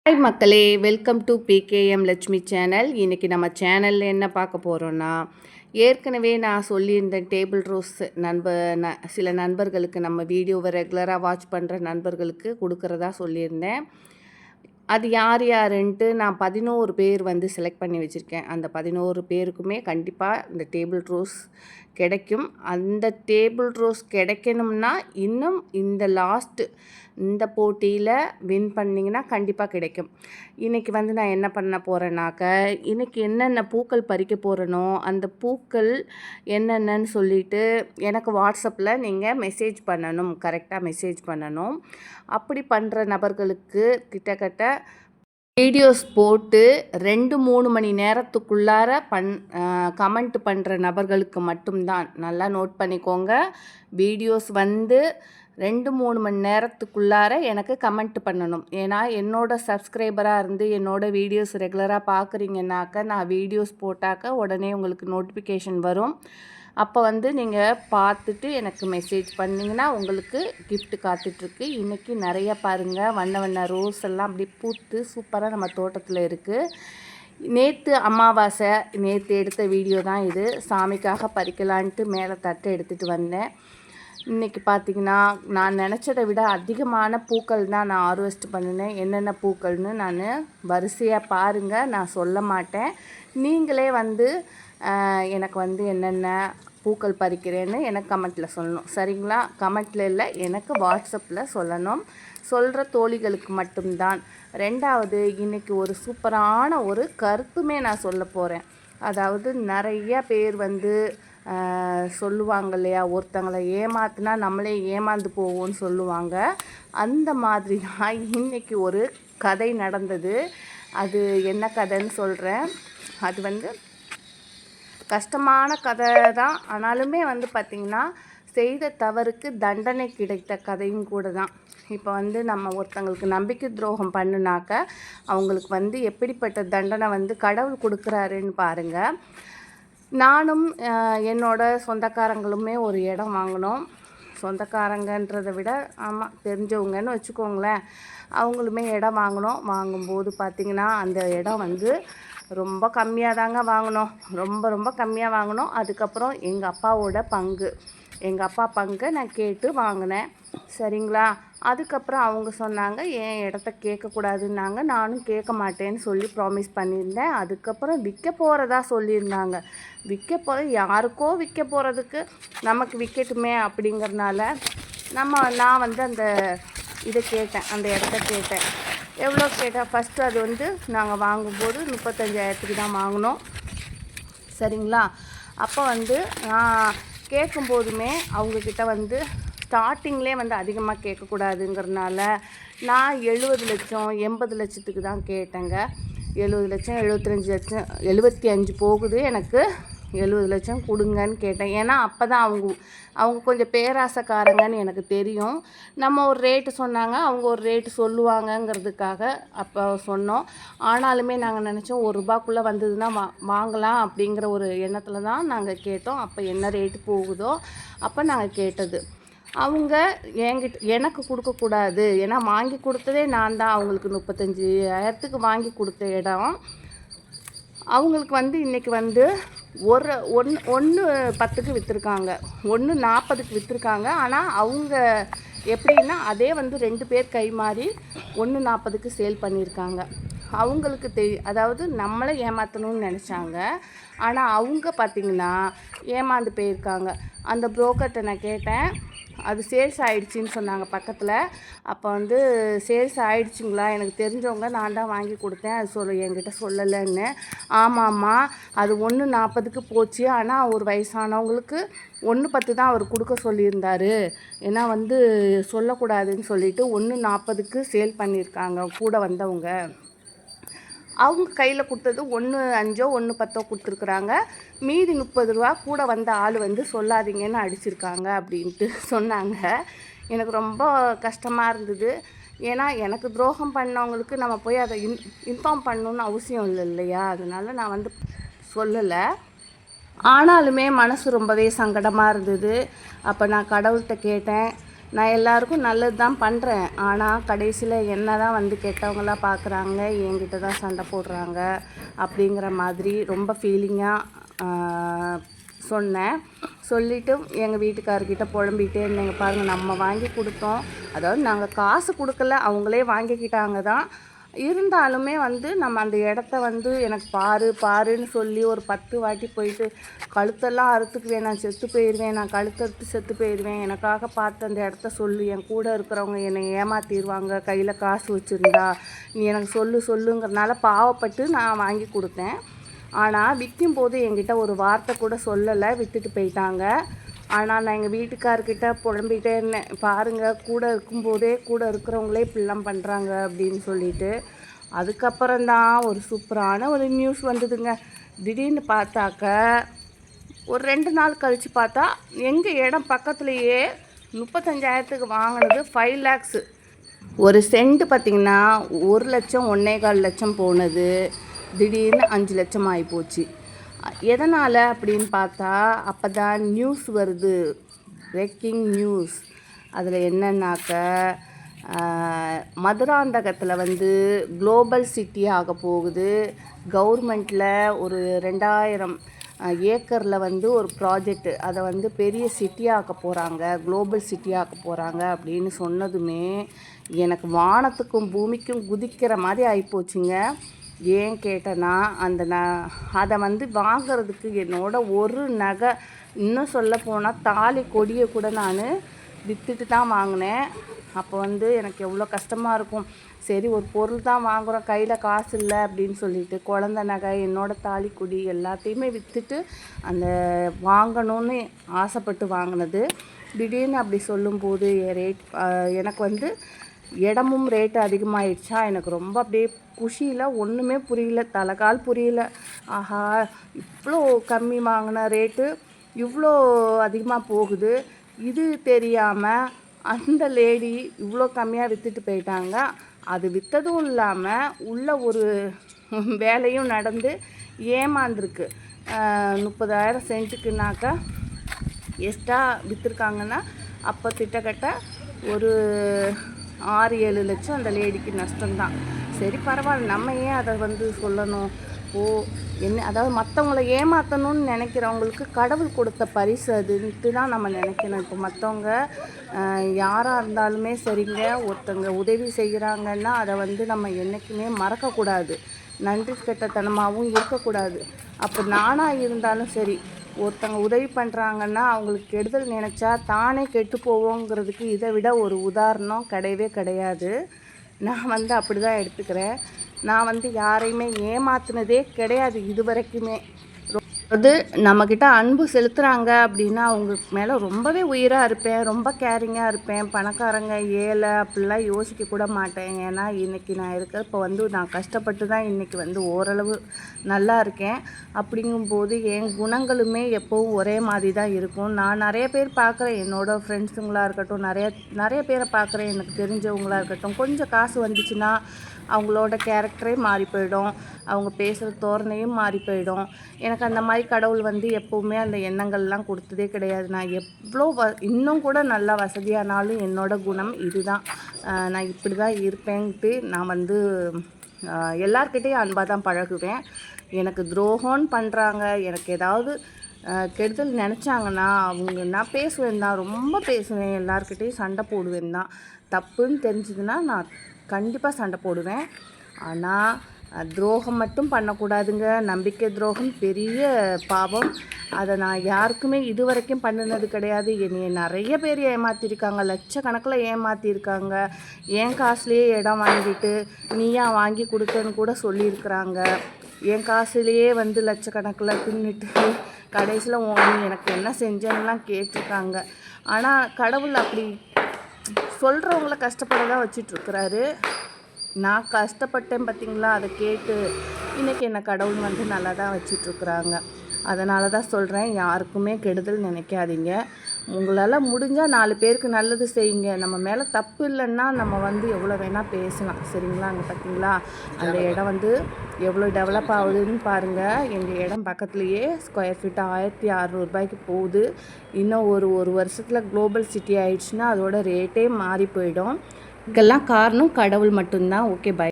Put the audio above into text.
Hi மக்களே, welcome to PKM Lakshmi channel. இன்றைக்கி நம்ம சேனலில் என்ன பார்க்க போகிறோன்னா, ஏற்கனவே நான் சொல்லியிருந்தேன் டேபிள் ரோஸ் சில நண்பர்களுக்கு, நம்ம வீடியோவை ரெகுலராக வாட்ச் பண்ணுற நண்பர்களுக்கு கொடுக்குறதா சொல்லியிருந்தேன். அது யார் யாருன்ட்டு நான் 11 பேர் வந்து செலக்ட் பண்ணி வச்சுருக்கேன். அந்த 11 பேருக்குமே கண்டிப்பாக இந்த டேபிள் ரோஸ் கிடைக்கும். அந்த டேபிள் ரோஸ் கிடைக்கணும்னா இன்னும் இந்த போட்டியில் வின் பண்ணிங்கன்னா கண்டிப்பாக கிடைக்கும். இன்றைக்கி வந்து நான் என்ன பண்ண போகிறேன்னாக்க, இன்றைக்கி என்னென்ன பூக்கள் பறிக்க போகிறேனோ அந்த பூக்கள் என்னென்னு சொல்லிவிட்டு எனக்கு வாட்ஸ்அப்பில் நீங்கள் மெசேஜ் பண்ணணும், கரெக்டாக மெசேஜ் பண்ணணும். அப்படி பண்ணுற நபர்களுக்கு கிட்டத்தட்ட வீடியோஸ் போட்டு 2-3 மணி நேரத்துக்குள்ளார கமெண்ட் பண்ணுற நபர்களுக்கு மட்டும்தான். நல்லா நோட் பண்ணிக்கோங்க. வீடியோஸ் வந்து 2-3 மணி நேரத்துக்குள்ளார எனக்கு கமெண்ட் பண்ணணும். ஏன்னா என்னோடய சப்ஸ்கிரைபராக இருந்து என்னோடய வீடியோஸ் ரெகுலராக பார்க்குறீங்கன்னாக்க, நான் வீடியோஸ் போட்டாக்க உடனே உங்களுக்கு நோட்டிஃபிகேஷன் வரும். அப்போ வந்து நீங்கள் பார்த்துட்டு எனக்கு மெசேஜ் பண்ணிங்கன்னா உங்களுக்கு கிஃப்ட் காத்துட்ருக்கு. இன்றைக்கி நிறைய பாருங்கள், வண்ண வண்ண ரோஸ் எல்லாம் அப்படி பூத்து சூப்பராக நம்ம தோட்டத்தில் இருக்குது. நேற்று அமாவாசை, நேற்று எடுத்த வீடியோ தான் இது. சாமிக்காக பறிக்கலான்ட்டு மேலே தட்டை எடுத்துகிட்டு வந்தேன். இன்றைக்கி பார்த்திங்கன்னா நான் நினச்சதை விட அதிகமான பூக்கள் தான் நான் ஹார்வெஸ்ட் பண்ணினேன். என்னென்ன பூக்கள்னு நான் வரிசையாக பாருங்கள், நான் சொல்ல மாட்டேன். நீங்களே வந்து எனக்கு வந்து என்னென்ன பூக்கள் பறிக்கிறேன்னு எனக்கு கமெண்ட்டில் சொல்லணும், சரிங்களா? கமெண்ட்டில் இல்லை, எனக்கு வாட்ஸ்அப்பில் சொல்லணும். சொல்கிற தோழிகளுக்கு மட்டும்தான். ரெண்டாவது, இன்றைக்கி ஒரு சூப்பரான ஒரு கருத்துமே நான் சொல்ல போகிறேன். அதாவது நிறைய பேர் வந்து சொல்லுவாங்க இல்லையா, ஒருத்தங்களை ஏமாத்துனா நம்மளே ஏமாந்து போவோம்னு சொல்லுவாங்க. அந்த மாதிரி தான் இன்றைக்கி ஒரு கதை நடந்தது. அது என்ன கதைன்னு சொல்கிறேன். அது வந்து கஷ்டமான கதை தான். ஆனாலுமே வந்து பார்த்திங்கன்னா, செய்த தவறுக்கு தண்டனை கிடைத்த கதையும் கூட தான். இப்போ வந்து நம்ம ஒருத்தங்களுக்கு நம்பிக்கை துரோகம் பண்ணுனாக்க அவங்களுக்கு வந்து எப்படிப்பட்ட தண்டனை வந்து கடவுள் கொடுக்குறாருன்னு பாருங்கள். நானும் என்னோட சொந்தக்காரங்களுமே ஒரு இடம் வாங்கினோம். சொந்தக்காரங்கன்றதை விட ஆமாம் தெரிஞ்சவங்கன்னு வச்சுக்கோங்களேன். அவங்களுமே இடம் வாங்கினோம். வாங்கும்போது பார்த்திங்கன்னா அந்த இடம் வந்து ரொம்ப கம்மியாக தாங்க வாங்கினோம். ரொம்ப ரொம்ப கம்மியாக வாங்கினோம். அதுக்கப்புறம் எங்கள் அப்பாவோட பங்கு, எங்கள் அப்பா பங்கை நான் கேட்டு வாங்கினேன், சரிங்களா? அதுக்கப்புறம் அவங்க சொன்னாங்க என் இடத்த கேட்கக்கூடாதுன்னாங்க. நானும் கேட்க மாட்டேன்னு சொல்லி ப்ராமிஸ் பண்ணியிருந்தேன். அதுக்கப்புறம் விற்க போகிறதா சொல்லியிருந்தாங்க. யாருக்கோ விற்க போகிறதுக்கு நமக்கு விற்கட்டுமே அப்படிங்கிறனால நான் வந்து அந்த இதை கேட்டேன், அந்த இடத்த கேட்டேன். எவ்வளோ கேட்டால் ஃபஸ்ட்டு அது வந்து நாங்கள் வாங்கும்போது 35,000க்கு தான் வாங்கினோம், சரிங்களா? அப்போ வந்து நான் கேட்கும்போதுமே அவங்கக்கிட்ட வந்து ஸ்டார்டிங்லேயே வந்து அதிகமாக கேட்கக்கூடாதுங்கிறனால நான் 70 லட்சம் 80 லட்சத்துக்கு தான் கேட்டேங்க. 70 லட்சம் 75 லட்சம் 75 போகுது, எனக்கு 70 லட்சம் கொடுங்கன்னு கேட்டேன். ஏன்னா அப்போ தான் அவங்க கொஞ்சம் பேராசைக்காரங்கன்னு எனக்கு தெரியும். நம்ம ஒரு ரேட்டு சொன்னாங்க, அவங்க ஒரு ரேட்டு சொல்லுவாங்கங்கிறதுக்காக அப்போ சொன்னோம். ஆனாலுமே நாங்கள் நினச்சோம் ₹1 வந்ததுன்னா வாங்கலாம் அப்படிங்கிற ஒரு எண்ணத்தில் தான் நாங்கள் கேட்டோம். அப்போ என்ன ரேட்டு போகுதோ அப்போ நாங்கள் கேட்டது. அவங்க எனக்கு கொடுக்கக்கூடாது, ஏன்னா வாங்கி கொடுத்ததே நான் தான். அவங்களுக்கு 35,000க்கு வாங்கி கொடுத்த இடம் அவங்களுக்கு வந்து இன்றைக்கி வந்து 1.10க்கு விற்றுருக்காங்க, 1.40க்கு விற்றுருக்காங்க. ஆனால் அவங்க எப்படின்னா அதே வந்து 2 பேர் கை மாறி 1.40க்கு சேல் பண்ணியிருக்காங்க. அவங்களுக்கு அதாவது நம்மளை ஏமாற்றணும்னு நினச்சாங்க. ஆனால் அவங்க பார்த்திங்கன்னா ஏமாந்து போயிருக்காங்க. அந்த புரோக்கர்கிட்ட நான் கேட்டேன், அது சேல்ஸ் ஆகிடுச்சின்னு சொன்னாங்க பக்கத்தில். அப்போ வந்து சேல்ஸ் ஆகிடுச்சிங்களா, எனக்கு தெரிஞ்சவங்க, நான் தான் வாங்கி கொடுத்தேன், அது என்கிட்ட சொல்லலைன்னு. ஆமாம்மா, அது 1.40க்கு போச்சு. ஆனால் ஒரு வயசானவங்களுக்கு 1.10 தான் அவர் கொடுக்க சொல்லியிருந்தார். ஏன்னா வந்து சொல்லக்கூடாதுன்னு சொல்லிவிட்டு 1.40க்கு சேல் பண்ணியிருக்காங்க கூட வந்தவங்க. அவங்க கையில் கொடுத்தது 1.5 1.10 கொடுத்துருக்குறாங்க. மீதி ₹30 கூட வந்த ஆள் வந்து சொல்லாதீங்கன்னு அடிச்சிருக்காங்க அப்படின்ட்டு சொன்னாங்க. எனக்கு ரொம்ப கஷ்டமாக இருந்தது. ஏன்னா எனக்கு துரோகம் பண்ணவங்களுக்கு நம்ம போய் அதை இன்ஃபார்ம் பண்ணணுன்னு அவசியம் இல்லை இல்லையா? அதனால் நான் வந்து சொல்லலை. ஆனாலுமே மனசு ரொம்பவே சங்கடமாக இருந்தது. அப்போ நான் கடவுள்கிட்ட கேட்டேன், நான் எல்லாருக்கும் நல்லது தான் பண்ணுறேன். ஆனால் கடைசியில் என்ன தான் வந்து கெட்டவங்களாக பார்க்குறாங்க, என்கிட்ட தான் சண்டை போடுறாங்க அப்படிங்கிற மாதிரி ரொம்ப ஃபீலிங்காக சொன்னேன். சொல்லிவிட்டு எங்கள் வீட்டுக்காரர்கிட்ட புலம்பிகிட்டே இருந்தேங்க, பாருங்கள் நம்ம வாங்கி கொடுத்தோம், அதாவது நாங்கள் காசு கொடுக்கல, அவங்களே வாங்கிக்கிட்டாங்க தான். இருந்தாலுமே வந்து நம்ம அந்த இடத்த வந்து எனக்கு பாருன்னு சொல்லி ஒரு 10 வாட்டி போயிட்டு கழுத்தெல்லாம் அறுத்துக்குவேன், நான் செத்து போயிடுவேன், நான் கழுத்தறுத்து செத்து போயிடுவேன், எனக்காக பார்த்து அந்த இடத்த சொல்லு, என் கூட இருக்கிறவங்க என்னை ஏமாற்றிடுவாங்க, கையில் காசு வச்சுருந்தா நீ எனக்கு சொல்லுங்கிறனால பாவப்பட்டு நான் வாங்கி கொடுத்தேன். ஆனால் விற்கும்போது என்கிட்ட ஒரு வார்த்தை கூட சொல்லலை, விட்டுட்டு போயிட்டாங்க. ஆனால் நான் எங்கள் வீட்டுக்காரர்கிட்ட புலம்பிகிட்டே இருந்தேன், பாருங்கள் கூட இருக்கும்போதே கூட இருக்கிறவங்களே இப்படிலாம் பண்ணுறாங்க அப்படின்னு சொல்லிட்டு. அதுக்கப்புறம்தான் ஒரு சூப்பரான ஒரு நியூஸ் வந்ததுங்க. திடீர்னு பார்த்தாக்க ஒரு 2 நாள் கழித்து பார்த்தா எங்கள் இடம் பக்கத்துலேயே 35,000க்கு வாங்கினது 5 lakhs. ஒரு சென்ட் பார்த்திங்கன்னா 1 லட்சம் 1.25 லட்சம் போனது திடீர்னு 5 லட்சம் ஆகிப்போச்சு. எதனால் அப்படின்னு பார்த்தா அப்போ தான் நியூஸ் வருது, பிரேக்கிங் நியூஸ். அதில் என்னன்னாக்க மதுராந்தகத்தில் வந்து குளோபல் சிட்டி ஆக போகுது. கவர்மெண்ட்டில் ஒரு 2000 ஏக்கரில் வந்து ஒரு ப்ராஜெக்ட், அதை வந்து பெரிய சிட்டியாக்க போகிறாங்க, குளோபல் சிட்டியாக்க போகிறாங்க அப்படின்னு சொன்னதுமே எனக்கு வானத்துக்கும் பூமிக்கும் குதிக்கிற மாதிரி ஆகிப்போச்சுங்க. ஏன் கேட்டேன்னா அதை வந்து வாங்கிறதுக்கு என்னோட ஒரு நகை, இன்னும் சொல்ல போனால் தாலி கொடியை கூட நான் விற்றுட்டு தான் வாங்கினேன். அப்போ வந்து எனக்கு எவ்வளோ கஷ்டமாக இருக்கும். சரி ஒரு பொருள் தான் வாங்குகிறோம், கையில் காசு இல்லை அப்படின்னு சொல்லிட்டு குழந்த நகை, என்னோடய தாலி கொடி எல்லாத்தையுமே விற்றுட்டு அந்த வாங்கணும்னு ஆசைப்பட்டு வாங்கினது. திடீர்னு அப்படி சொல்லும்போது எனக்கு வந்து இடமும் ரேட்டு அதிகமாகிடுச்சா, எனக்கு ரொம்ப அப்படியே குஷியில் ஒன்றுமே புரியல, தலைகால் புரியல. ஆஹா, இவ்வளோ கம்மி வாங்கின ரேட்டு இவ்வளோ அதிகமாக போகுது, இது தெரியாமல் அந்த லேடி இவ்வளோ கம்மியாக விற்றுட்டு போயிட்டாங்க. அது விற்றதும் இல்லாமல் உள்ள ஒரு வேலையும் நடந்து ஏமாந்துருக்கு. 30,000 சென்ட்டுக்குனாக்கா எக்ஸ்ட்ரா விற்றுருக்காங்கன்னா அப்போ திட்டக்கட்ட ஒரு 6-7 லட்சம் அந்த லேடிக்கு நஷ்டம்தான். சரி பரவாயில்ல, நம்ம ஏன் அதை வந்து சொல்லணும். அதாவது மற்றவங்கள ஏமாற்றணும்னு நினைக்கிறவங்களுக்கு கடவுள் கொடுத்த பரிசு அதுன்ட்டு தான் நம்ம நினைக்கணும். இப்போ மற்றவங்க யாராக இருந்தாலுமே சரிங்க, ஒருத்தங்க உதவி செய்கிறாங்கன்னா அதை வந்து நம்ம என்றைக்குமே மறக்கக்கூடாது, நன்றி கெட்டத்தனமாகவும் இருக்கக்கூடாது. அப்போ நானாக இருந்தாலும் சரி, ஒருத்தங்க உதவி பண்ணுறாங்கன்னா அவங்களுக்கு கெடுதல் நினச்சா தானே கெட்டு போவோங்கிறதுக்கு இதை விட ஒரு உதாரணம் கிடையவே கிடையாது. நான் வந்து அப்படி தான் எடுத்துக்கிறேன். நான் வந்து யாரையுமே ஏமாத்துனதே கிடையாது இது வரைக்குமே. அது நம்மக்கிட்ட அன்பு செலுத்துகிறாங்க அப்படின்னா அவங்களுக்கு மேலே ரொம்பவே உயிராக இருப்பேன், ரொம்ப கேரிங்காக இருப்பேன். பணக்காரங்க ஏழை அப்படிலாம் யோசிக்க கூட மாட்டேன். ஏன்னா இன்றைக்கி நான் இப்போ வந்து நான் கஷ்டப்பட்டு தான் இன்றைக்கி வந்து ஓரளவு நல்லா இருக்கேன். அப்படிங்கும்போது என் குணங்களுமே எப்போவும் ஒரே மாதிரி தான் இருக்கும். நான் நிறைய பேர் பார்க்குறேன், என்னோடய ஃப்ரெண்ட்ஸுங்களாக இருக்கட்டும், நிறைய பேரை பார்க்குறேன், எனக்கு தெரிஞ்சவங்களாக இருக்கட்டும். கொஞ்சம் காசு வந்துச்சுன்னா அவங்களோட கேரக்டரே மாறி போயிடும், அவங்க பேசுகிற தோரணையும் மாறி போயிடும். எனக்கு அந்த மாதிரி கடவுள் வந்து எப்போவுமே அந்த எண்ணங்கள்லாம் கொடுத்ததே கிடையாது. நான் எவ்வளோ இன்னும் கூட நல்லா வசதியானாலும் என்னோடய குணம் இதுதான். நான் இப்படி தான் இருப்பேன்ட்டு நான் வந்து எல்லார்கிட்டையும் அன்பாக தான் பழகுவேன். எனக்கு துரோகம்னு பண்ணுறாங்க, எனக்கு ஏதாவது கெடுதல் நினச்சாங்கன்னா நான் பேசுவேன் தான், ரொம்ப பேசுவேன், எல்லார்கிட்டையும் சண்டை போடுவேன் தான். தப்புன்னு தெரிஞ்சதுன்னா நான் கண்டிப்பாக சண்டை போடுவேன். ஆனால் துரோகம் மட்டும் பண்ணக்கூடாதுங்க. நம்பிக்கை துரோகம் பெரிய பாவம். அதை நான் யாருக்குமே இது வரைக்கும் பண்ணினது கிடையாது. என்னைய நிறைய பேர் ஏமாற்றிருக்காங்க, லட்சக்கணக்கில் ஏமாற்றிருக்காங்க. என் காசுலேயே இடம் வாங்கிட்டு நீயா வாங்கி கொடுத்தேன்னு கூட சொல்லியிருக்கிறாங்க. என் காசுலேயே வந்து லட்சக்கணக்கில் தின்னுட்டு கடைசியில் நீ எனக்கு என்ன செஞ்சேன்னுலாம் கேட்டிருக்காங்க. ஆனால் கடவுள் அப்படி சொல்கிறவங்கள கஷ்டப்பட தான் வச்சிட்ருக்கிறாரு. நான் கஷ்டப்பட்டேன் பார்த்திங்களா, அதை கேட்டு இன்றைக்கி என்னை கடவுள் வந்து நல்லா தான் வச்சிட்ருக்குறாங்க. அதனால தான் சொல்கிறேன், யாருக்குமே கெடுதல் நினைக்காதீங்க. உங்களால் முடிஞ்சால் 4 பேருக்கு நல்லது செய்யுங்க. நம்ம மேலே தப்பு இல்லைன்னா நம்ம வந்து எவ்வளோ வேணால் பேசலாம். சரிங்களா? அங்கே பார்த்தீங்களா அந்த இடம் வந்து எவ்வளோ டெவலப் ஆகுதுன்னு பாருங்கள். எங்கள் இடம் பக்கத்துலேயே ஸ்கொயர் ஃபீட் 1600 ரூபாய்க்கு போகுது. இன்னும் ஒரு வருஷத்தில் குளோபல் சிட்டி ஆயிடுச்சுன்னா அதோட ரேட்டே மாறி போயிடும். இதுக்கெல்லாம் காரணம் கடவுள் மட்டும்தான். Okay, by.